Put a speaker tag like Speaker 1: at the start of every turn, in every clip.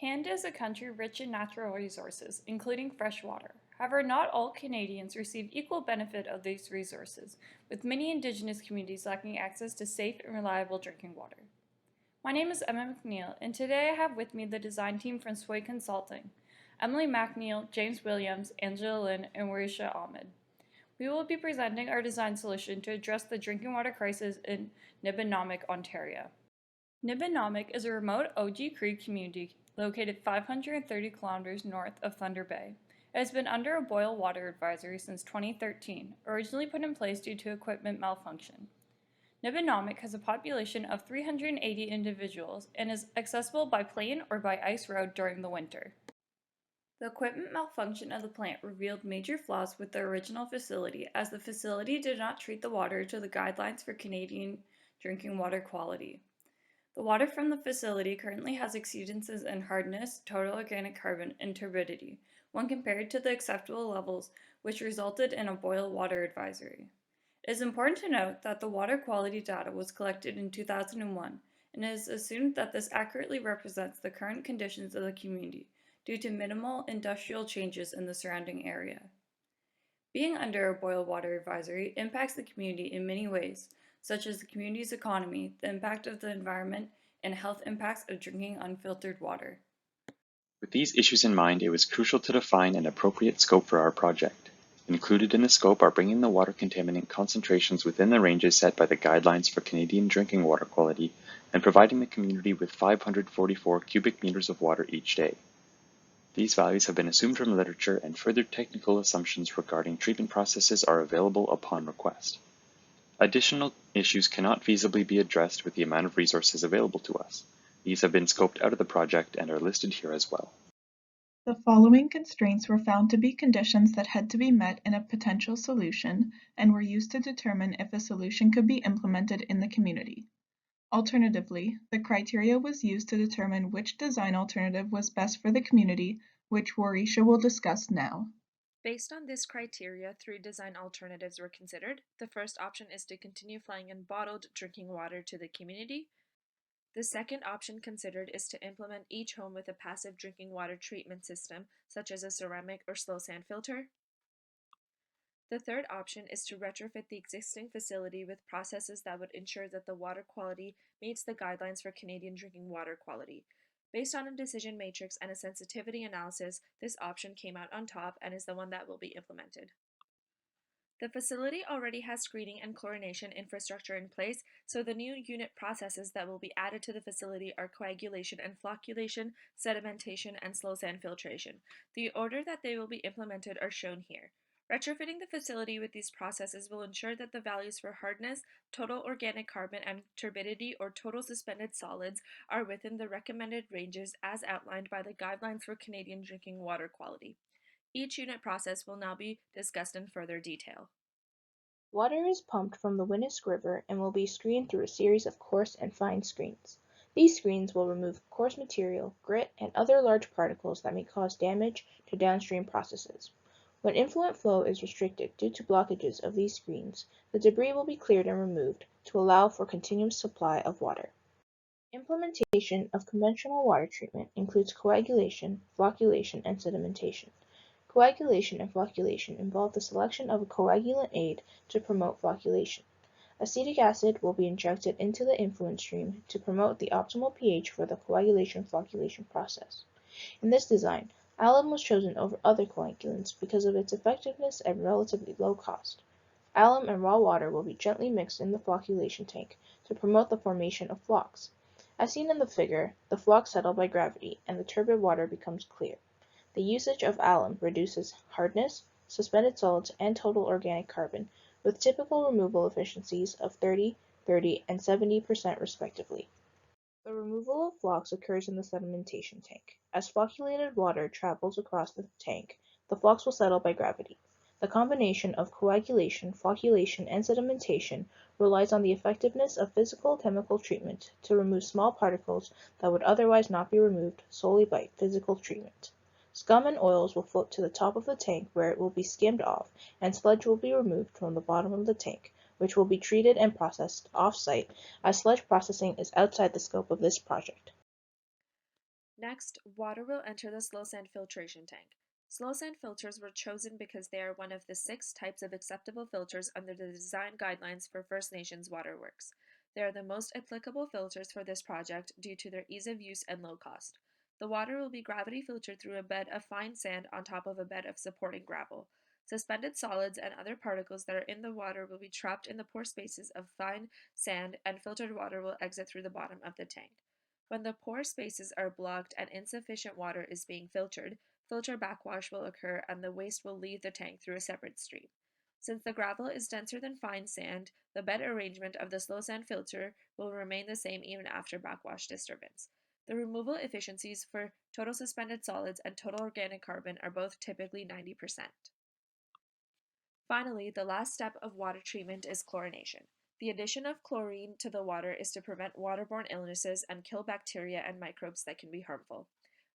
Speaker 1: Canada is a country rich in natural resources, including fresh water. However, not all Canadians receive equal benefit of these resources, with many Indigenous communities lacking access to safe and reliable drinking water. My name is Emma McNeil, and today I have with me the design team from Sway Consulting, Emily McNeil, James Williams, Angela Lynn, and Warisha Ahmed. We will be presenting our design solution to address the drinking water crisis in Nibinamik, Ontario. Nibinamik is a remote OG Creek community located 530 kilometers north of Thunder Bay. It has been under a boil water advisory since 2013, originally put in place due to equipment malfunction. Nibinamik has a population of 380 individuals and is accessible by plane or by ice road during the winter. The equipment malfunction of the plant revealed major flaws with the original facility, as the facility did not treat the water to the guidelines for Canadian drinking water quality. The water from the facility currently has exceedances in hardness, total organic carbon, and turbidity, when compared to the acceptable levels, which resulted in a boil water advisory. It is important to note that the water quality data was collected in 2001, and it is assumed that this accurately represents the current conditions of the community due to minimal industrial changes in the surrounding area. Being under a boil water advisory impacts the community in many ways, such as the community's economy, the impact of the environment, and health impacts of drinking unfiltered water.
Speaker 2: With these issues in mind, it was crucial to define an appropriate scope for our project. Included in the scope are bringing the water contaminant concentrations within the ranges set by the Guidelines for Canadian Drinking Water Quality and providing the community with 544 cubic meters of water each day. These values have been assumed from literature, and further technical assumptions regarding treatment processes are available upon request. Additional issues cannot feasibly be addressed with the amount of resources available to us. These have been scoped out of the project and are listed here as well.
Speaker 3: The following constraints were found to be conditions that had to be met in a potential solution and were used to determine if a solution could be implemented in the community. Alternatively, the criteria was used to determine which design alternative was best for the community, which Warisha will discuss now.
Speaker 4: Based on this criteria, 3 design alternatives were considered. The first option is to continue flying in bottled drinking water to the community. The second option considered is to implement each home with a passive drinking water treatment system, such as a ceramic or slow sand filter. The third option is to retrofit the existing facility with processes that would ensure that the water quality meets the guidelines for Canadian drinking water quality. Based on a decision matrix and a sensitivity analysis, this option came out on top and is the one that will be implemented. The facility already has screening and chlorination infrastructure in place, so the new unit processes that will be added to the facility are coagulation and flocculation, sedimentation, and slow sand filtration. The order that they will be implemented are shown here. Retrofitting the facility with these processes will ensure that the values for hardness, total organic carbon, and turbidity or total suspended solids are within the recommended ranges as outlined by the Guidelines for Canadian Drinking Water Quality. Each unit process will now be discussed in further detail.
Speaker 5: Water is pumped from the Winnisk River and will be screened through a series of coarse and fine screens. These screens will remove coarse material, grit, and other large particles that may cause damage to downstream processes. When influent flow is restricted due to blockages of these screens, the debris will be cleared and removed to allow for continuous supply of water. Implementation of conventional water treatment includes coagulation, flocculation, and sedimentation. Coagulation and flocculation involve the selection of a coagulant aid to promote flocculation. Acetic acid will be injected into the influent stream to promote the optimal pH for the coagulation-flocculation process. In this design, alum was chosen over other coagulants because of its effectiveness and relatively low cost. Alum and raw water will be gently mixed in the flocculation tank to promote the formation of flocks. As seen in the figure, the flocks settle by gravity and the turbid water becomes clear. The usage of alum reduces hardness, suspended solids, and total organic carbon, with typical removal efficiencies of 30, 30, and 70% respectively. The removal of flocks occurs in the sedimentation tank. As flocculated water travels across the tank, the flocks will settle by gravity. The combination of coagulation, flocculation, and sedimentation relies on the effectiveness of physical-chemical treatment to remove small particles that would otherwise not be removed solely by physical treatment. Scum and oils will float to the top of the tank where it will be skimmed off, and sludge will be removed from the bottom of the tank, which will be treated and processed off-site, as sludge processing is outside the scope of this project.
Speaker 4: Next, water will enter the slow sand filtration tank. Slow sand filters were chosen because they are one of the 6 types of acceptable filters under the design guidelines for First Nations waterworks. They are the most applicable filters for this project due to their ease of use and low cost. The water will be gravity filtered through a bed of fine sand on top of a bed of supporting gravel. Suspended solids and other particles that are in the water will be trapped in the pore spaces of fine sand, and filtered water will exit through the bottom of the tank. When the pore spaces are blocked and insufficient water is being filtered, filter backwash will occur and the waste will leave the tank through a separate stream. Since the gravel is denser than fine sand, the bed arrangement of the slow sand filter will remain the same even after backwash disturbance. The removal efficiencies for total suspended solids and total organic carbon are both typically 90%. Finally, the last step of water treatment is chlorination. The addition of chlorine to the water is to prevent waterborne illnesses and kill bacteria and microbes that can be harmful.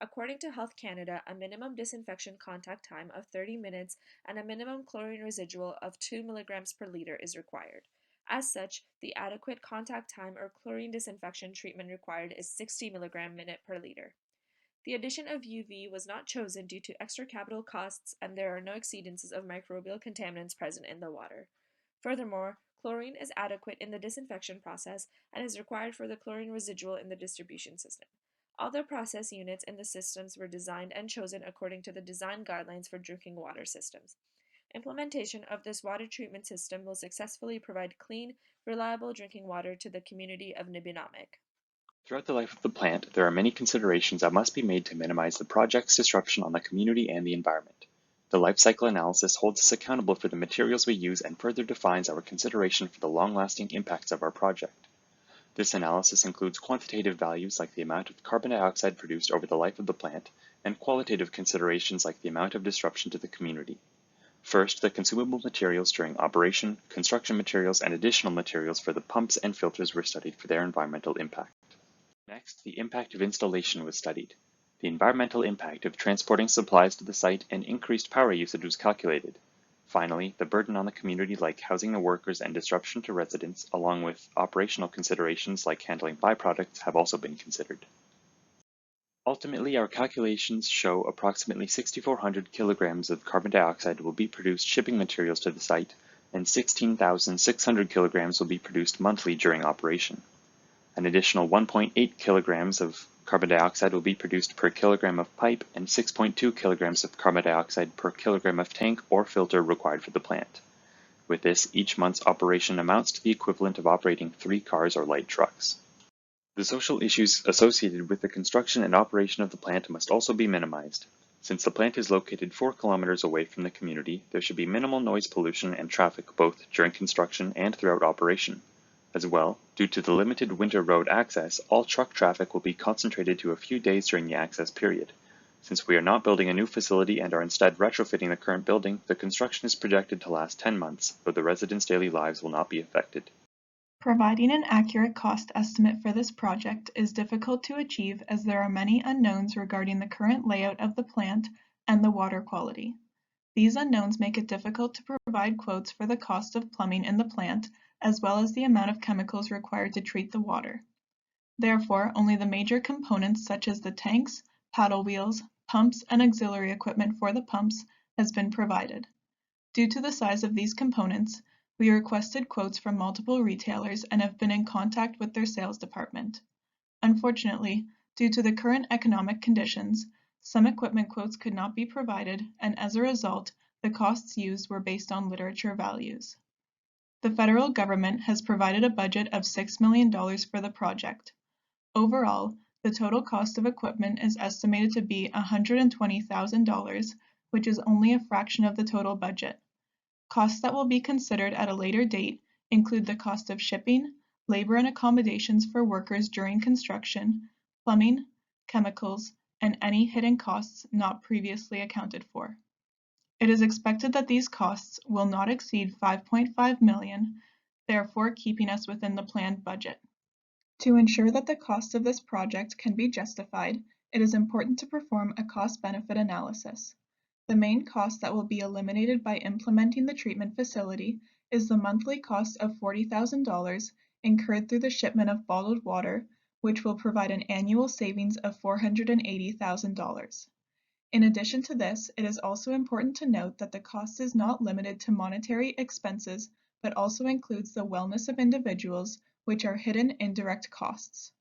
Speaker 4: According to Health Canada, a minimum disinfection contact time of 30 minutes and a minimum chlorine residual of 2 mg per liter is required. As such, the adequate contact time or chlorine disinfection treatment required is 60 mg minute per liter. The addition of UV was not chosen due to extra capital costs, and there are no exceedances of microbial contaminants present in the water. Furthermore, chlorine is adequate in the disinfection process and is required for the chlorine residual in the distribution system. All the process units in the systems were designed and chosen according to the design guidelines for drinking water systems. Implementation of this water treatment system will successfully provide clean, reliable drinking water to the community of Nibinamik.
Speaker 2: Throughout the life of the plant, there are many considerations that must be made to minimize the project's disruption on the community and the environment. The life cycle analysis holds us accountable for the materials we use and further defines our consideration for the long-lasting impacts of our project. This analysis includes quantitative values like the amount of carbon dioxide produced over the life of the plant, and qualitative considerations like the amount of disruption to the community. First, the consumable materials during operation, construction materials, and additional materials for the pumps and filters were studied for their environmental impact. Next, the impact of installation was studied. The environmental impact of transporting supplies to the site and increased power usage was calculated. Finally, the burden on the community like housing the workers and disruption to residents, along with operational considerations like handling byproducts, have also been considered. Ultimately, our calculations show approximately 6,400 kilograms of carbon dioxide will be produced shipping materials to the site, and 16,600 kilograms will be produced monthly during operation. An additional 1.8 kilograms of carbon dioxide will be produced per kilogram of pipe and 6.2 kilograms of carbon dioxide per kilogram of tank or filter required for the plant. With this, each month's operation amounts to the equivalent of operating 3 cars or light trucks. The social issues associated with the construction and operation of the plant must also be minimized. Since the plant is located 4 kilometers away from the community, there should be minimal noise pollution and traffic both during construction and throughout operation. As well, due to the limited winter road access, all truck traffic will be concentrated to a few days during the access period. Since we are not building a new facility and are instead retrofitting the current building, the construction is projected to last 10 months, though the residents' daily lives will not be affected.
Speaker 3: Providing an accurate cost estimate for this project is difficult to achieve as there are many unknowns regarding the current layout of the plant and the water quality. These unknowns make it difficult to provide quotes for the cost of plumbing in the plant, as well as the amount of chemicals required to treat the water. Therefore, only the major components such as the tanks, paddle wheels, pumps, and auxiliary equipment for the pumps has been provided. Due to the size of these components, we requested quotes from multiple retailers and have been in contact with their sales department. Unfortunately, due to the current economic conditions, some equipment quotes could not be provided, and as a result, the costs used were based on literature values. The federal government has provided a budget of $6 million for the project. Overall, the total cost of equipment is estimated to be $120,000, which is only a fraction of the total budget. Costs that will be considered at a later date include the cost of shipping, labor and accommodations for workers during construction, plumbing, chemicals, and any hidden costs not previously accounted for. It is expected that these costs will not exceed $5.5 million, therefore keeping us within the planned budget. To ensure that the cost of this project can be justified, it is important to perform a cost-benefit analysis. The main cost that will be eliminated by implementing the treatment facility is the monthly cost of $40,000 incurred through the shipment of bottled water, which will provide an annual savings of $480,000. In addition to this, it is also important to note that the cost is not limited to monetary expenses, but also includes the wellness of individuals, which are hidden indirect costs.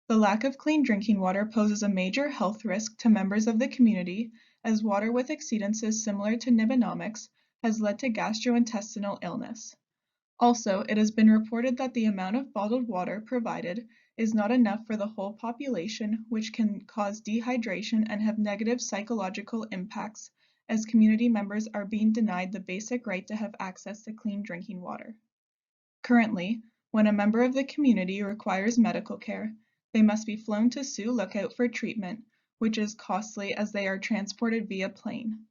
Speaker 3: The lack of clean drinking water poses a major health risk to members of the community, as water with exceedances similar to Nibinamik's has led to gastrointestinal illness. Also, it has been reported that the amount of bottled water provided is not enough for the whole population, which can cause dehydration and have negative psychological impacts, as community members are being denied the basic right to have access to clean drinking water. Currently, when a member of the community requires medical care, they must be flown to Sioux Lookout for treatment, which is costly as they are transported via plane.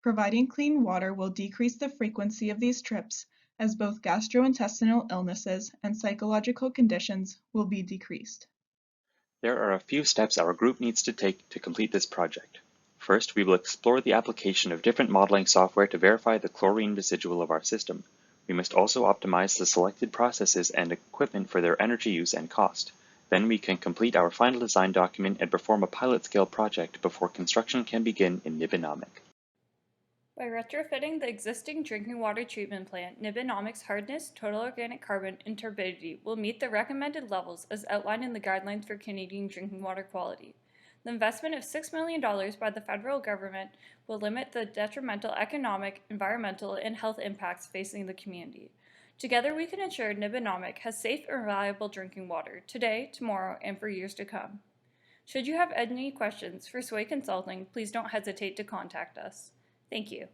Speaker 3: Providing clean water will decrease the frequency of these trips, as both gastrointestinal illnesses and psychological conditions will be decreased.
Speaker 2: There are a few steps our group needs to take to complete this project. First, we will explore the application of different modeling software to verify the chlorine residual of our system. We must also optimize the selected processes and equipment for their energy use and cost. Then we can complete our final design document and perform a pilot-scale project before construction can begin in Nibinamik.
Speaker 1: By retrofitting the existing drinking water treatment plant, Nibinamik's hardness, total organic carbon, and turbidity will meet the recommended levels as outlined in the Guidelines for Canadian Drinking Water Quality. The investment of $6 million by the federal government will limit the detrimental economic, environmental, and health impacts facing the community. Together we can ensure Nibinamik has safe and reliable drinking water today, tomorrow, and for years to come. Should you have any questions for Sway Consulting, please don't hesitate to contact us. Thank you.